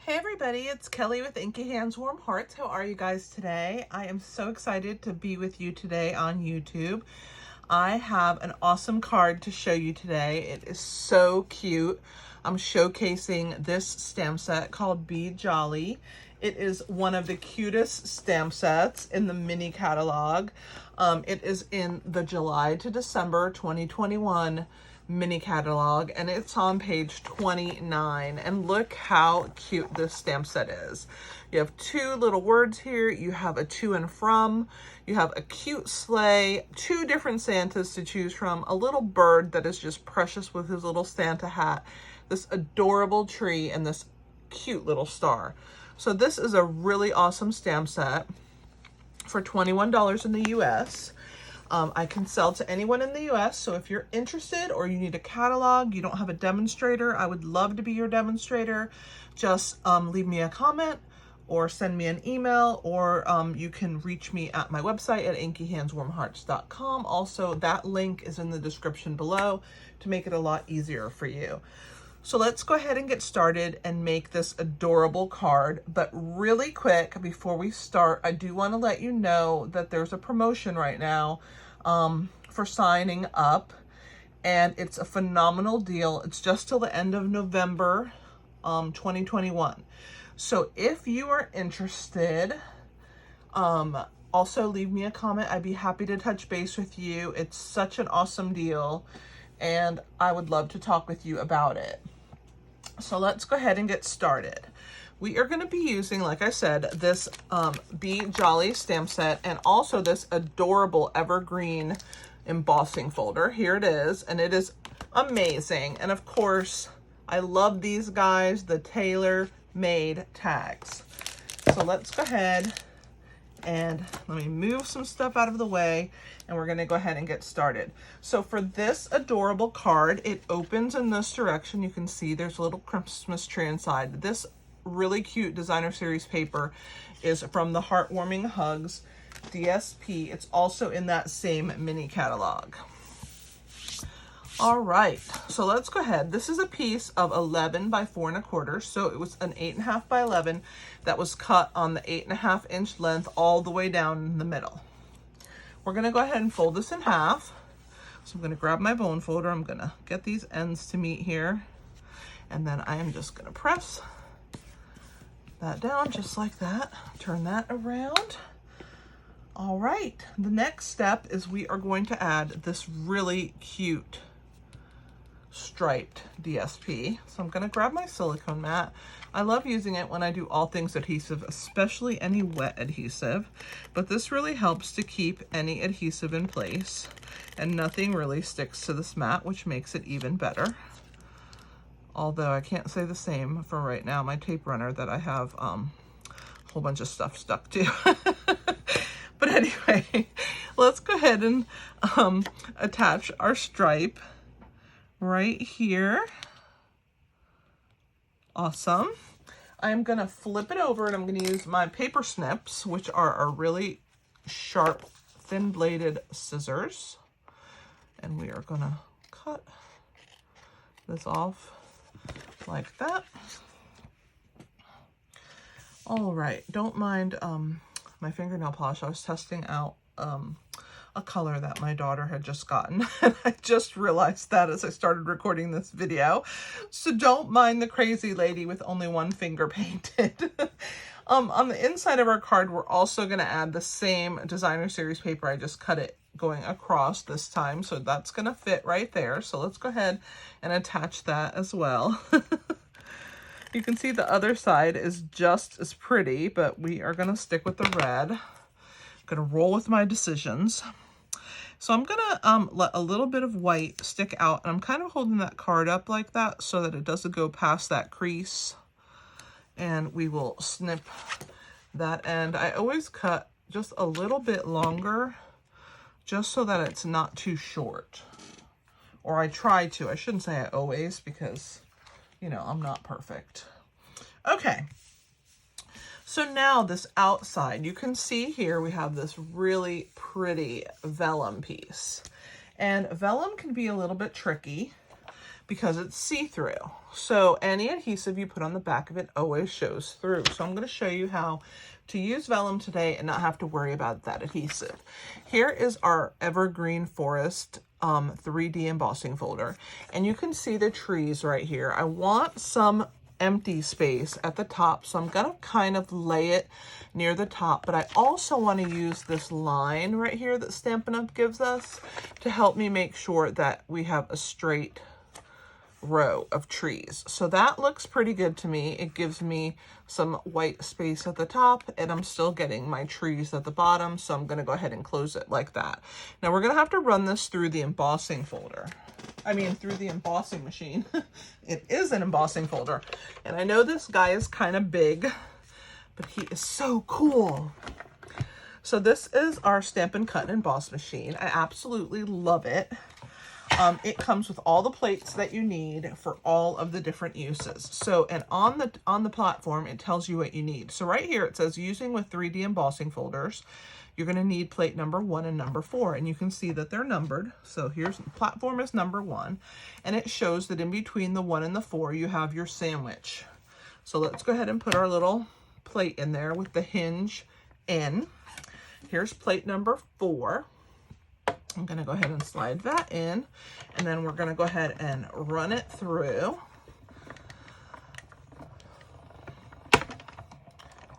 Hey everybody, it's Kelly with Inky Hands Warm Hearts. How are you guys today? I am so excited to be with you today on YouTube. I have an awesome card to show you today. It is so cute. I'm showcasing this stamp set called Be Jolly. It is one of the cutest stamp sets in the mini catalog. It is in the July to December 2021 mini catalog, and it's on page 29. And look how cute this stamp set is. You have two little words here. You have a to and from. You have a cute sleigh, two different Santas to choose from, a little bird that is just precious with his little Santa hat, this adorable tree, and this cute little star. So this is a really awesome stamp set for $21 in the US. I can sell to anyone in the US, so if you're interested or you need a catalog, you don't have a demonstrator, I would love to be your demonstrator. Just leave me a comment or send me an email, or you can reach me at my website at inkyhandswarmhearts.com. Also, that link is in the description below to make it a lot easier for you. So let's go ahead and get started and make this adorable card. But really quick, before we start, I do want to let you know that there's a promotion right now for signing up, and it's a phenomenal deal. It's just till the end of November 2021. So if you are interested, also leave me a comment. I'd be happy to touch base with you. It's such an awesome deal, and I would love to talk with you about it. So let's go ahead and get started. We are going to be using, like I said, this Be Jolly stamp set, and also this adorable evergreen embossing folder. Here it is, and it is amazing. And of course, I love these guys, the tailor-made tags. So let's go ahead and let me move some stuff out of the way, and we're going to go ahead and get started. So for this adorable card, it opens in this direction. You can see there's a little Christmas tree inside. This really cute designer series paper is from the Heartwarming Hugs DSP. It's also in that same mini catalog. All right, so let's go ahead. This is a piece of 11 by 4 1/4. So it was an 8.5 by 11 that was cut on the 8.5 inch length all the way down in the middle. We're gonna go ahead and fold this in half. So I'm gonna grab my bone folder. I'm gonna get these ends to meet here. And then I am just gonna press that down just like that. Turn that around. All right, the next step is we are going to add this really cute striped DSP. So I'm gonna grab my silicone mat. I love using it when I do all things adhesive, especially any wet adhesive, but this really helps to keep any adhesive in place, and nothing really sticks to this mat, which makes it even better. Although I can't say the same for right now, my tape runner that I have a whole bunch of stuff stuck to. But anyway, let's go ahead and attach our stripe right here. Awesome. I'm gonna flip it over, and I'm gonna use my paper snips, which are a really sharp, thin bladed scissors. And we are gonna cut this off like that. All right, don't mind my fingernail polish. I was testing out a color that my daughter had just gotten, and I just realized that as I started recording this video. So don't mind the crazy lady with only one finger painted. On the inside of our card, we're also going to add the same designer series paper. I just cut it going across this time, so that's going to fit right there. So let's go ahead and attach that as well. You can see the other side is just as pretty, but we are going to stick with the red. I'm going to roll with my decisions. So I'm going to let a little bit of white stick out, and I'm kind of holding that card up like that so that it doesn't go past that crease. And we will snip that end. I always cut just a little bit longer, just so that it's not too short. Or I try to. I shouldn't say I always, because, you know, I'm not perfect. Okay. So now this outside, you can see here we have this really pretty vellum piece. And vellum can be a little bit tricky because it's see-through. So any adhesive you put on the back of it always shows through. So I'm going to show you how to use vellum today and not have to worry about that adhesive. Here is our Evergreen Forest 3D embossing folder, and you can see the trees right here. I want some empty space at the top, so I'm gonna kind of lay it near the top, but I also want to use this line right here that Stampin' Up! Gives us to help me make sure that we have a straight row of trees. So that looks pretty good to me. It gives me some white space at the top, and I'm still getting my trees at the bottom, so I'm going to go ahead and close it like that. Now we're going to have to run this through the embossing folder. I mean, through the embossing machine. It is an embossing folder, and I know this guy is kind of big, but he is so cool. So this is our Stampin' Cut and Emboss machine. I absolutely love it. It comes with all the plates that you need for all of the different uses. So, and on the platform, it tells you what you need. So right here, it says using with 3D embossing folders, you're going to need plate number 1 and number 4, and you can see that they're numbered. So here's platform is number 1, and it shows that in between the 1 and the 4, you have your sandwich. So let's go ahead and put our little plate in there with the hinge in. Here's plate number 4. I'm going to go ahead and slide that in, and then we're going to go ahead and run it through.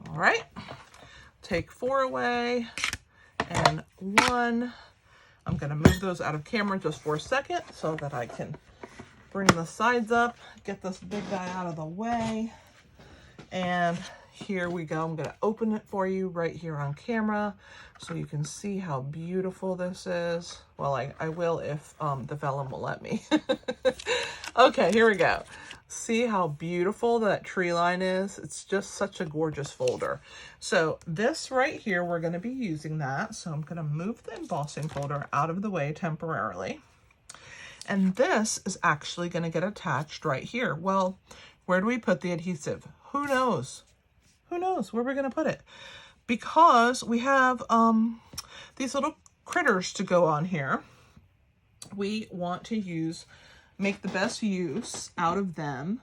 All right, take 4 away and 1. I'm going to move those out of camera just for a second so that I can bring the sides up, get this big guy out of the way, and here we go. I'm going to open it for you right here on camera so you can see how beautiful this is. Well, I will if the vellum will let me. Okay, here we go. See how beautiful that tree line is? It's just such a gorgeous folder. So this right here, we're going to be using that. So I'm going to move the embossing folder out of the way temporarily. And this is actually going to get attached right here. Well, where do we put the adhesive? Who knows? Who knows where we're going to put it? Because we have these little critters to go on here. We want to make the best use out of them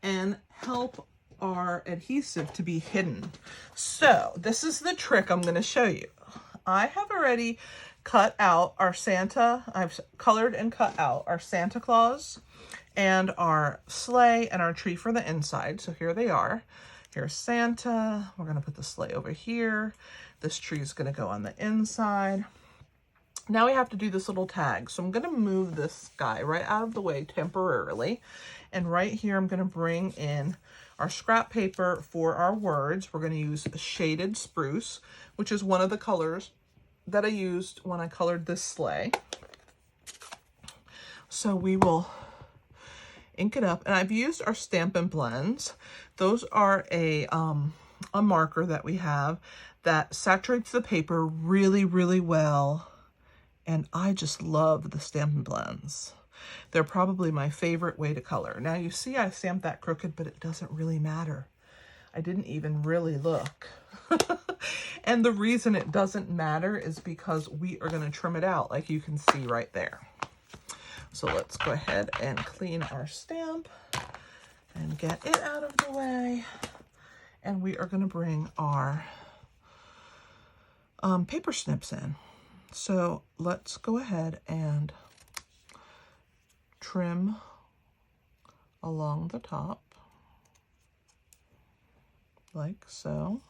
and help our adhesive to be hidden. So this is the trick I'm going to show you. I have already cut out our Santa. I've colored and cut out our Santa Claus and our sleigh and our tree for the inside. So here they are. Here's Santa. We're going to put the sleigh over here. This tree is going to go on the inside. Now we have to do this little tag. So I'm going to move this guy right out of the way temporarily. And right here, I'm going to bring in our scrap paper for our words. We're going to use Shaded Spruce, which is one of the colors that I used when I colored this sleigh. So we will ink it up, and I've used our Stampin' Blends. Those are a marker that we have that saturates the paper really, really well, and I just love the Stampin' Blends. They're probably my favorite way to color. Now you see I stamped that crooked, but it doesn't really matter. I didn't even really look. And the reason it doesn't matter is because we are going to trim it out, like you can see right there. So let's go ahead and clean our stamp and get it out of the way. And we are going to bring our paper snips in. So let's go ahead and trim along the top, like so,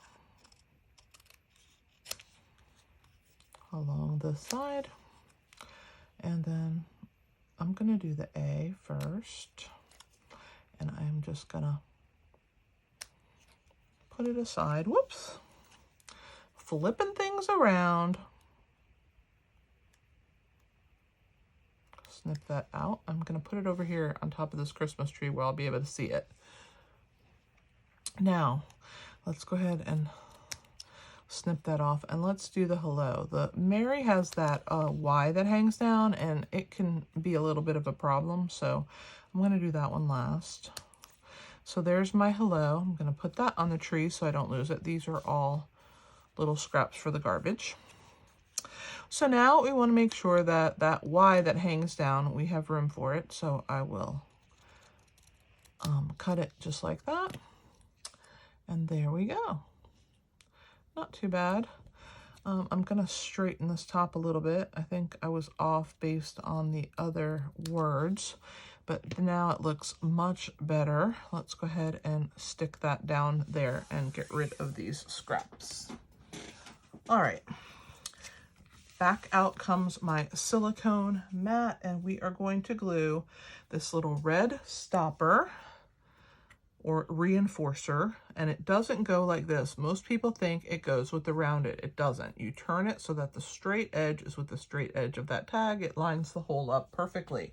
along this side, and then I'm going to do the A first, and I'm just going to put it aside. Whoops. Flipping things around. Snip that out. I'm going to put it over here on top of this Christmas tree where I'll be able to see it. Now, let's go ahead and snip that off, and let's do the hello. The Mary has that Y that hangs down, and it can be a little bit of a problem, so I'm going to do that one last. So there's my hello. I'm going to put that on the tree so I don't lose it. These are all little scraps for the garbage. So now we want to make sure that that Y that hangs down, we have room for it. So I will cut it just like that. And there we go. Not too bad. I'm gonna straighten this top a little bit. I think I was off based on the other words, but now it looks much better. Let's go ahead and stick that down there and get rid of these scraps. All right, back out comes my silicone mat, and we are going to glue this little red stopper or reinforcer, and it doesn't go like this. Most people think it goes with the rounded. It doesn't. You turn it so that the straight edge is with the straight edge of that tag. It lines the hole up perfectly.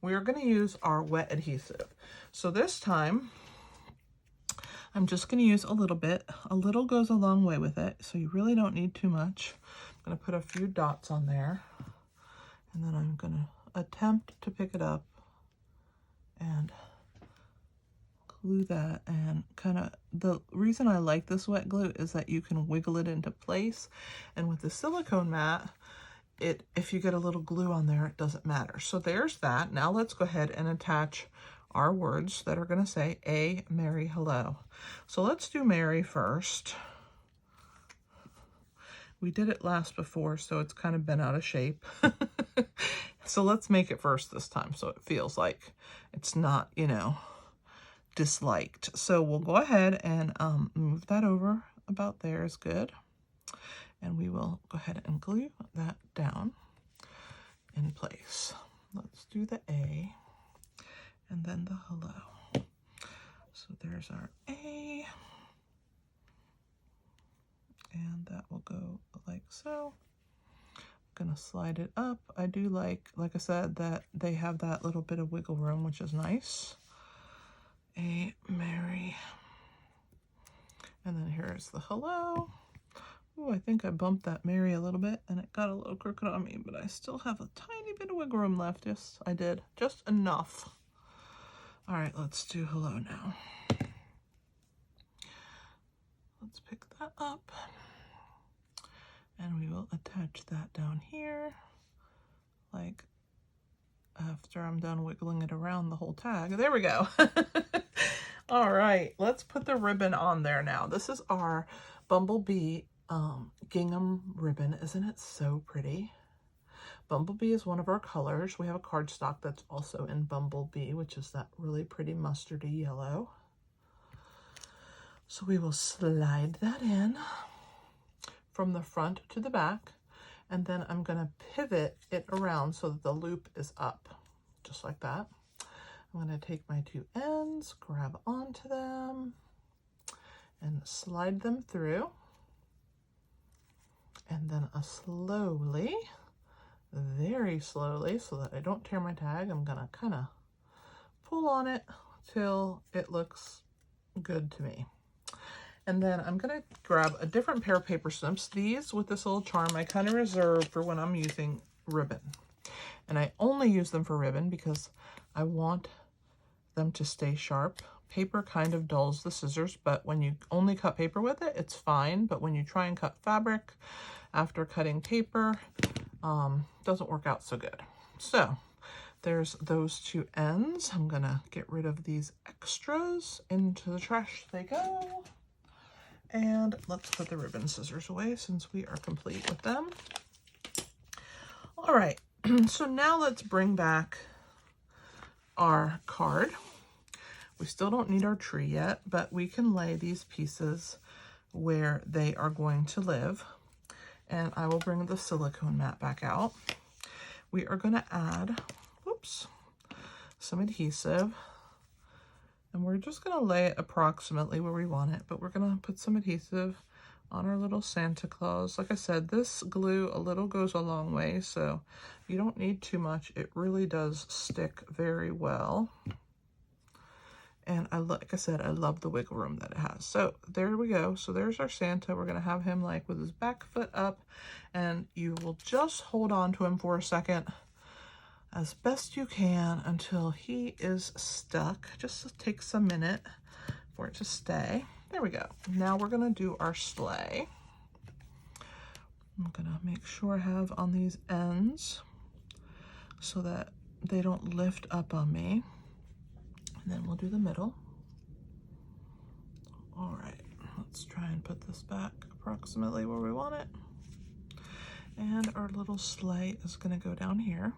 We are going to use our wet adhesive. So this time, I'm just going to use a little bit. A little goes a long way with it, so you really don't need too much. I'm going to put a few dots on there, and then I'm going to attempt to pick it up and glue that. And kind of the reason I like this wet glue is that you can wiggle it into place, and with the silicone mat, if you get a little glue on there, it doesn't matter. So there's that. Now let's go ahead and attach our words that are going to say a merry hello. So let's do Mary first. We did it last before, so it's kind of been out of shape. So let's make it first this time so it feels like it's not, you know, disliked. So we'll go ahead and move that over about there is good. And we will go ahead and glue that down in place. Let's do the A and then the hello. So there's our A. And that will go like so. I'm gonna slide it up. I do like I said, that they have that little bit of wiggle room, which is nice. A Mary. And then here's the hello. Oh, I think I bumped that Mary a little bit and it got a little crooked on me, but I still have a tiny bit of wiggle room left. Yes, I did. Just enough. All right, let's do hello now. Let's pick that up and we will attach that down here, like after I'm done wiggling it around the whole tag. There we go. All right, let's put the ribbon on there now. This is our Bumblebee gingham ribbon. Isn't it so pretty? Bumblebee is one of our colors. We have a cardstock that's also in Bumblebee, which is that really pretty mustardy yellow. So we will slide that in from the front to the back, and then I'm going to pivot it around so that the loop is up, just like that. I'm going to take my two ends, grab onto them, and slide them through. And then slowly, very slowly, so that I don't tear my tag, I'm gonna kind of pull on it till it looks good to me. And then I'm gonna grab a different pair of paper snips. These with this little charm I kind of reserve for when I'm using ribbon. And I only use them for ribbon because I want them to stay sharp. Paper kind of dulls the scissors, but when you only cut paper with it, it's fine. But when you try and cut fabric after cutting paper, doesn't work out so good. So there's those two ends. I'm gonna get rid of these extras. Into the trash they go. And let's put the ribbon scissors away since we are complete with them. All right, so now let's bring back our card. We still don't need our tree yet, but we can lay these pieces where they are going to live. And I will bring the silicone mat back out. We are going to add, some adhesive. And we're just going to lay it approximately where we want it, but we're going to put some adhesive on our little Santa Claus. Like I said, this glue, a little goes a long way, so you don't need too much. It really does stick very well. And like I said, I love the wiggle room that it has. So there we go. So there's our Santa. We're going to have him like with his back foot up, and you will just hold on to him for a second as best you can until he is stuck. Just takes a minute for it to stay. There we go. Now we're going to do our sleigh. I'm going to make sure I have on these ends so that they don't lift up on me. And then we'll do the middle. All right, let's try and put this back approximately where we want it. And our little sleigh is gonna go down here.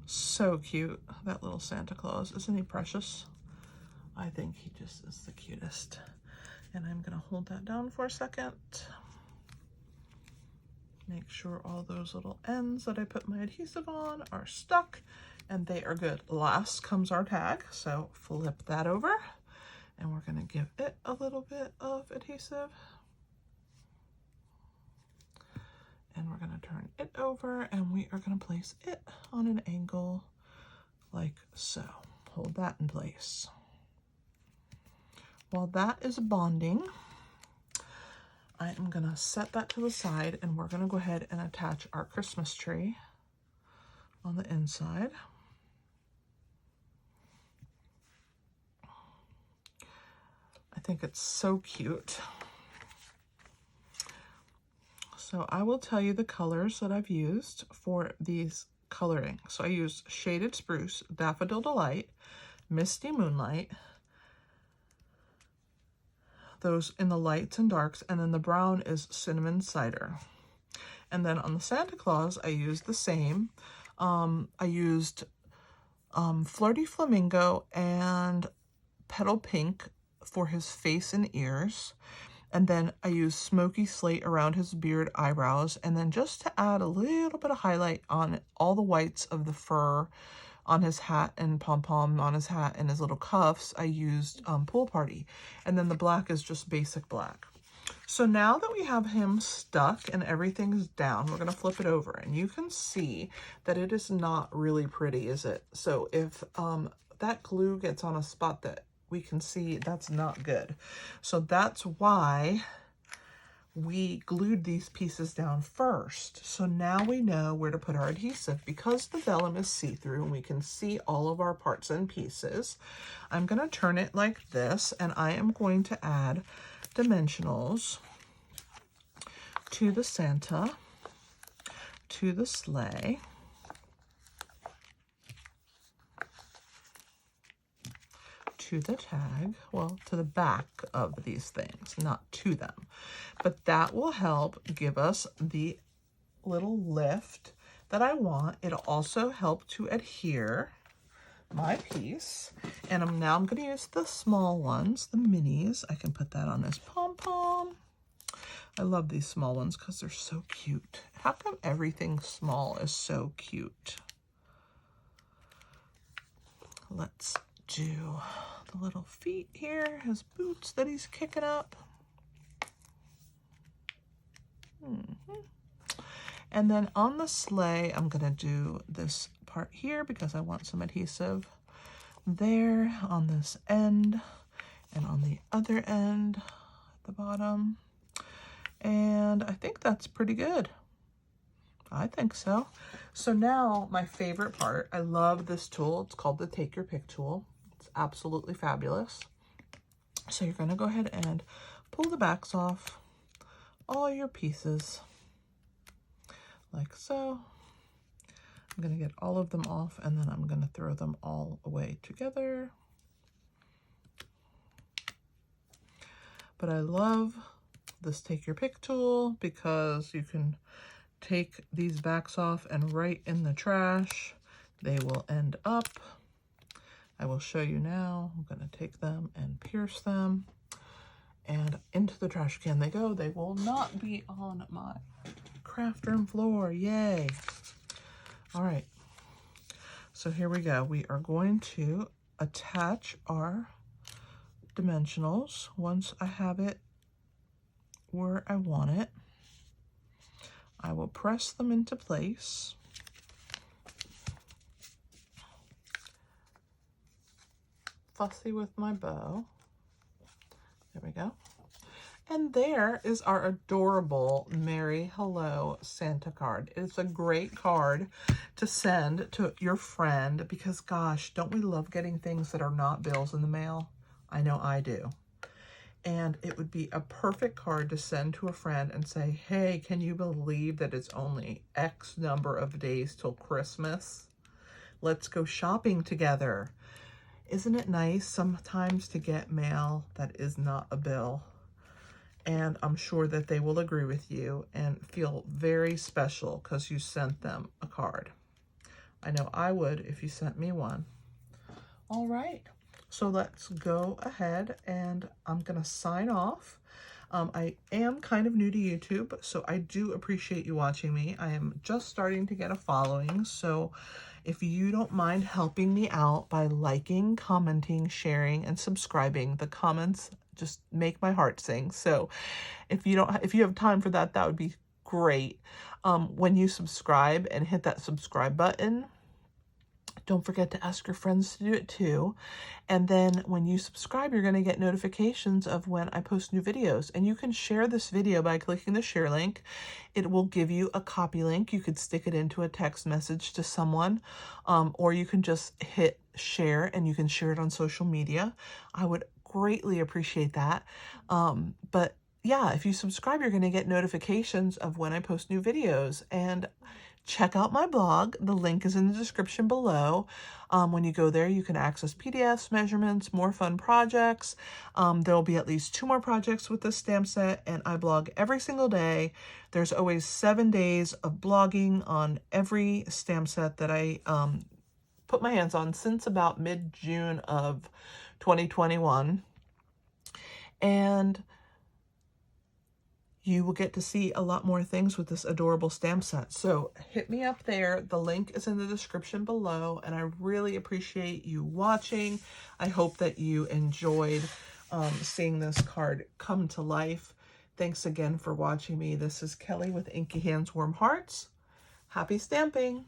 So cute, that little Santa Claus. Isn't he precious? I think he just is the cutest. And I'm gonna hold that down for a second. Make sure all those little ends that I put my adhesive on are stuck and they are good. Last comes our tag, so flip that over and we're gonna give it a little bit of adhesive. And we're gonna turn it over and we are gonna place it on an angle like so. Hold that in place. While that is bonding, I am gonna set that to the side and we're gonna go ahead and attach our Christmas tree on the inside. I think it's so cute. So I will tell you the colors that I've used for these coloring. So I used Shaded Spruce, Daffodil Delight, Misty Moonlight, those in the lights and darks, and then the brown is Cinnamon Cider. And then on the Santa Claus, I used the same. I used Flirty Flamingo and Petal Pink for his face and ears. And then I used Smoky Slate around his beard, eyebrows. And then just to add a little bit of highlight on all the whites of the fur on his hat and pom-pom on his hat and his little cuffs, I used Pool Party. And then the black is just basic black. So now that we have him stuck and everything's down, we're gonna flip it over and you can see that it is not really pretty, is it? So if that glue gets on a spot that we can see, that's not good. So that's why we glued these pieces down first. So now we know where to put our adhesive. Because the vellum is see-through and we can see all of our parts and pieces, I'm gonna turn it like this and I am going to add dimensionals to the Santa, to the sleigh, to the tag, well, to the back of these things, not to them. But that will help give us the little lift that I want. It'll also help to adhere my piece. And now I'm going to use the small ones, the minis. I can put that on this pom-pom. I love these small ones because they're so cute. How come everything small is so cute? Let's do the little feet here, his boots that he's kicking up. And then on the sleigh, I'm gonna do this part here because I want some adhesive there on this end and on the other end at the bottom. And I think that's pretty good. I think so. So now my favorite part, I love this tool. It's called the Take Your Pick tool. It's absolutely fabulous. So you're gonna go ahead and pull the backs off all your pieces like so. I'm gonna get all of them off and then I'm gonna throw them all away together. But I love this Take Your Pick tool because you can take these backs off and right in the trash they will end up. I will show you now. I'm going to take them and pierce them and into the trash can they go. They will not be on my craft room floor. Yay. All right, so here we go. We are going to attach our dimensionals once I have it where I want it. I will press them into place. Fussy with my bow. There we go. And there is our adorable Merry Hello Santa card. It's a great card to send to your friend because, gosh, don't we love getting things that are not bills in the mail? I know I do. And it would be a perfect card to send to a friend and say, hey, can you believe that it's only X number of days till Christmas? Let's go shopping together. Isn't it nice sometimes to get mail that is not a bill? And I'm sure that they will agree with you and feel very special because you sent them a card. I know I would if you sent me one. All right, so let's go ahead and I'm gonna sign off. I am kind of new to YouTube, so I do appreciate you watching me. I am just starting to get a following, so if you don't mind helping me out by liking, commenting, sharing, and subscribing, the comments just make my heart sing. So if you have time for that, that would be great. When you subscribe and hit that subscribe button, don't forget to ask your friends to do it too. And then when you subscribe, you're going to get notifications of when I post new videos. And you can share this video by clicking the share link. It will give you a copy link. You could stick it into a text message to someone, or you can just hit share and you can share it on social media. I would greatly appreciate that. But yeah, if you subscribe, you're going to get notifications of when I post new videos. And check out my blog. The link is in the description below. When you go there, you can access PDFs, measurements, more fun projects. There will be at least 2 more projects with this stamp set, and I blog every single day. There's always 7 days of blogging on every stamp set that I put my hands on since about mid-June of 2021. And you will get to see a lot more things with this adorable stamp set. So hit me up there. The link is in the description below, and I really appreciate you watching. I hope that you enjoyed seeing this card come to life. Thanks again for watching me. This is Kelly with Inky Hands Warm Hearts. Happy stamping!